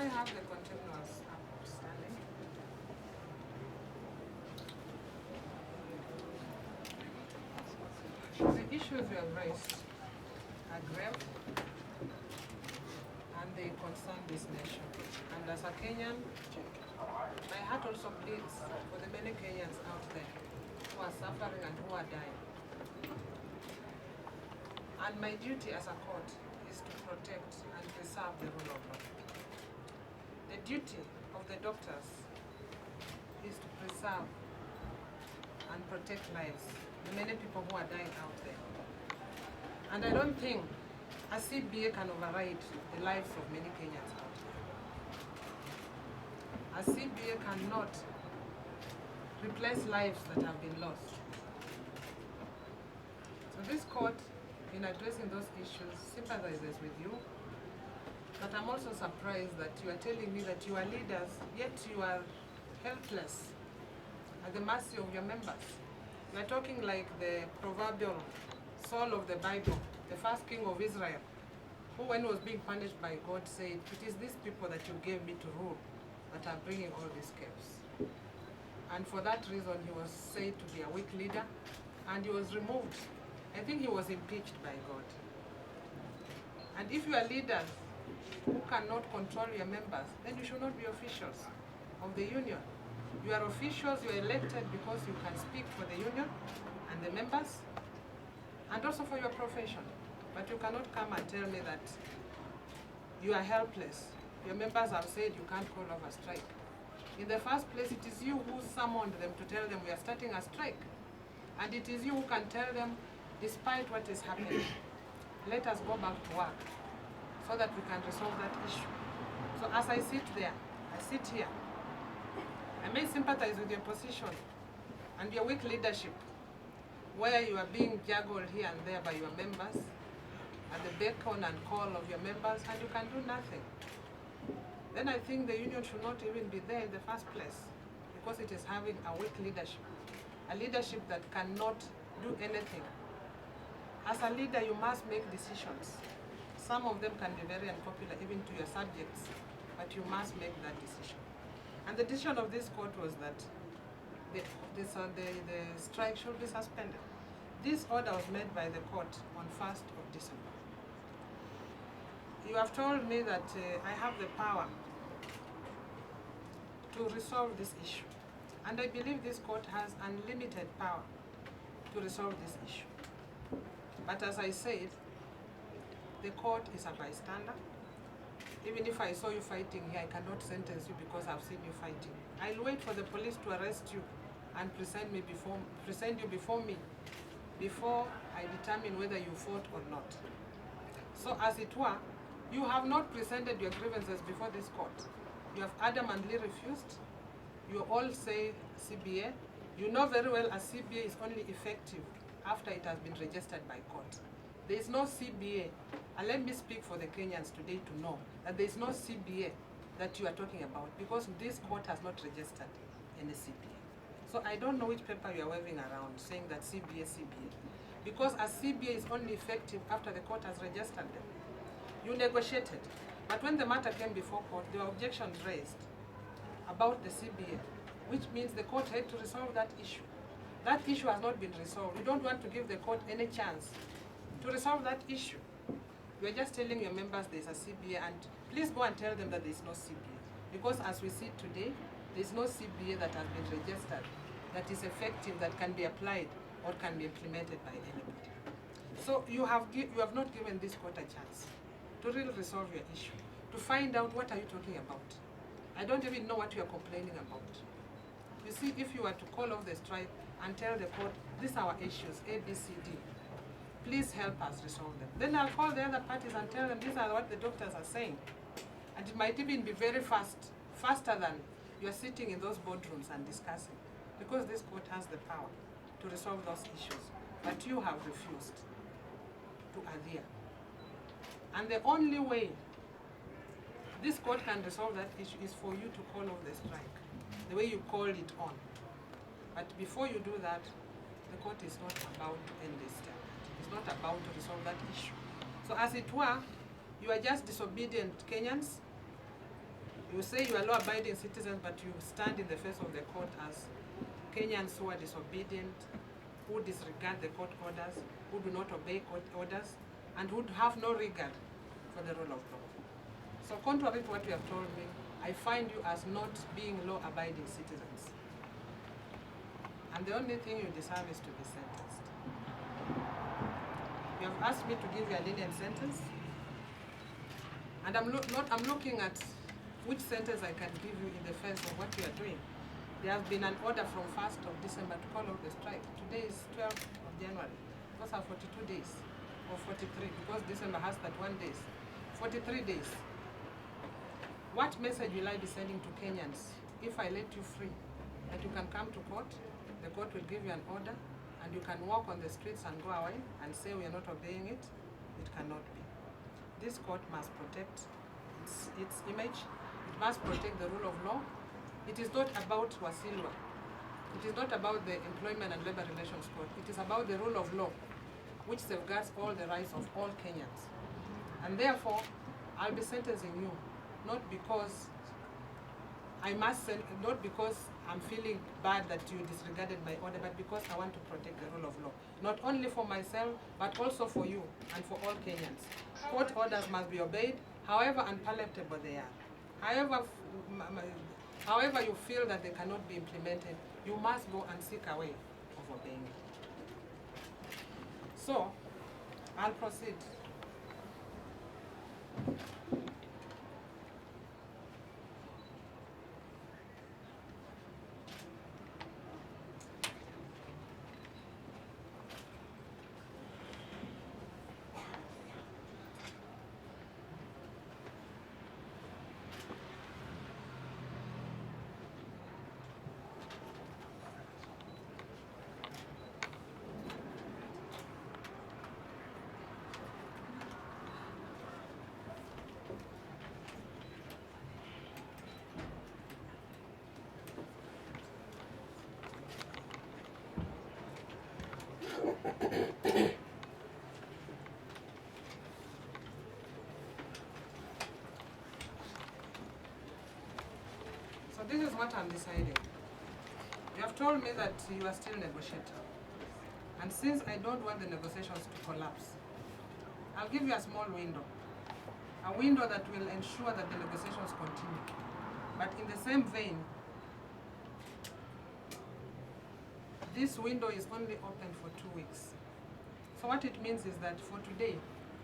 have the continuous outstanding? The issues you have raised are grave and they concern this nation. And as a Kenyan, my heart also bleeds for the many Kenyans out there who are suffering and who are dying. And my duty as a court is to protect and preserve the rule of law. The duty of the doctors is to preserve and protect lives, the many people who are dying out there. And I don't think a CBA can override the lives of many Kenyans out there. A CBA cannot replace lives that have been lost. So this court, in addressing those issues, sympathizes with you. But I'm also surprised that you are telling me that you are leaders, yet you are helpless at the mercy of your members. You are talking like the proverbial Saul of the Bible, the first king of Israel, who when he was being punished by God said, "It is these people that you gave me to rule that are bringing all these chaos." And for that reason, he was said to be a weak leader, and he was removed. I think he was impeached by God. And if you are leaders who cannot control your members, then you should not be officials of the union. You are officials, you are elected because you can speak for the union and the members, and also for your profession. But you cannot come and tell me that you are helpless. Your members have said you can't call off a strike. In the first place, it is you who summoned them to tell them we are starting a strike. And it is you who can tell them, despite what is happening, let us go back to work so that we can resolve that issue. So as I sit there, I sit here, I may sympathize with your position and your weak leadership, where you are being juggled here and there by your members, at the beckon and call of your members, and you can do nothing. Then I think the union should not even be there in the first place, because it is having a weak leadership, a leadership that cannot do anything. As a leader, you must make decisions. Some of them can be very unpopular even to your subjects, but you must make that decision. And the decision of this court was that the strike should be suspended. This order was made by the court on 1st of December. You have told me that I have the power to resolve this issue. And I believe this court has unlimited power to resolve this issue. But as I said, the court is a bystander. Even if I saw you fighting here, I cannot sentence you because I've seen you fighting. I'll wait for the police to arrest you and present you before me before I determine whether you fought or not. So as it were, you have not presented your grievances before this court. You have adamantly refused. You all say CBA. You know very well a CBA is only effective after it has been registered by court. There is no CBA, and let me speak for the Kenyans today to know that there is no CBA that you are talking about, because this court has not registered any CBA. So I don't know which paper you are waving around saying that CBA, because a CBA is only effective after the court has registered them. You negotiated, but when the matter came before court, there were objections raised about the CBA, which means the court had to resolve that issue. That issue has not been resolved. You don't want to give the court any chance to resolve that issue. You are just telling your members there is a CBA, and please go and tell them that there is no CBA. Because as we see today, there is no CBA that has been registered, that is effective, that can be applied or can be implemented by anybody. So you have not given this court a chance to really resolve your issue, to find out what are you talking about. I don't even know what you are complaining about. You see, if you were to call off the strike and tell the court, these are our issues, A, B, C, D, please help us resolve them. Then I'll call the other parties and tell them these are what the doctors are saying. And it might even be very fast, faster than you're sitting in those boardrooms and discussing, because this court has the power to resolve those issues. But you have refused to adhere. And the only way this court can resolve that issue is for you to call off the strike, the way you called it on. But before you do that, the court is not about to end this step. It's not about to resolve that issue. So as it were, you are just disobedient Kenyans You say you are law-abiding citizens, but you stand in the face of the court as Kenyans who are disobedient, who disregard the court orders, who do not obey court orders, and who have no regard for the rule of law. So contrary to what you have told me, I find you as not being law-abiding citizens. And the only thing you deserve is to be sentenced. You have asked me to give you a lenient sentence, and I'm looking at which sentence I can give you in the face of what you are doing. There has been an order from 1st of December to call off the strike. Today is 12th of January. Those are 42 days, or 43, because December has 31 days. 43 days. What message will I be sending to Kenyans if I let you free? That you can come to court, the court will give you an order, and you can walk on the streets and go away and say we are not obeying it? It cannot be. This court must protect its image. It must protect the rule of law. It is not about Wasilwa. It is not about the Employment and Labor Relations Court. It is about the rule of law, which safeguards all the rights of all Kenyans. And therefore, I'll be sentencing you, not because not because I'm feeling bad that you disregarded my order, but because I want to protect the rule of law. Not only for myself, but also for you and for all Kenyans. Court orders must be obeyed, however unpalatable they are. However you feel that they cannot be implemented, you must go and seek a way of obeying it. So, I'll proceed. So this is what I'm deciding. You have told me that you are still negotiating. And since I don't want the negotiations to collapse, I'll give you a small window. A window that will ensure that the negotiations continue. But in the same vein, this window is only open for 2 weeks. So what it means is that for today,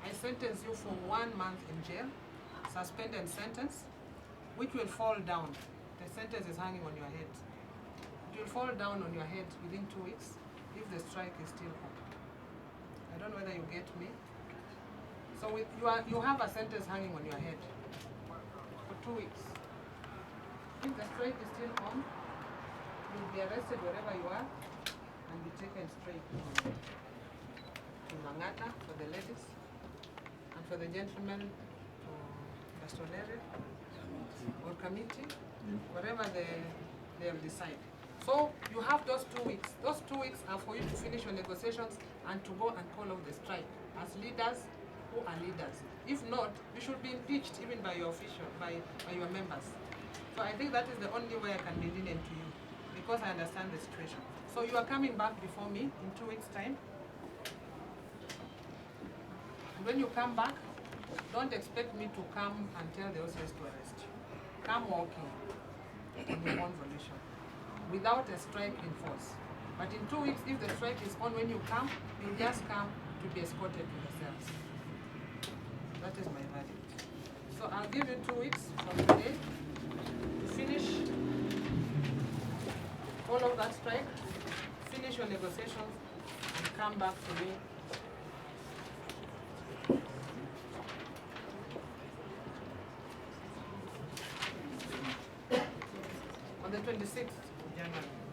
I sentence you for 1 month in jail, suspended sentence, which will fall down. The sentence is hanging on your head. It will fall down on your head within 2 weeks if the strike is still on. I don't know whether you get me. So you have a sentence hanging on your head for 2 weeks. If the strike is still on, you will be arrested wherever you are and be taken straight to Mangata for the ladies, and for the gentlemen to Bastolere or Committee, wherever they have decided. So you have those 2 weeks. Those 2 weeks are for you to finish your negotiations and to go and call off the strike as leaders who are leaders. If not, you should be impeached even by your by your members. So I think that is the only way I can be lenient to you, because I understand the situation. So you are coming back before me in 2 weeks' time. And when you come back, don't expect me to come and tell the OCS to arrest you. Come walking on your own volition, without a strike in force. But in 2 weeks, if the strike is on when you come, you just come to be escorted to the cells. That is my verdict. So I'll give you 2 weeks from today to finish all of that strike, finish your negotiations, and come back to me on the 26th of January.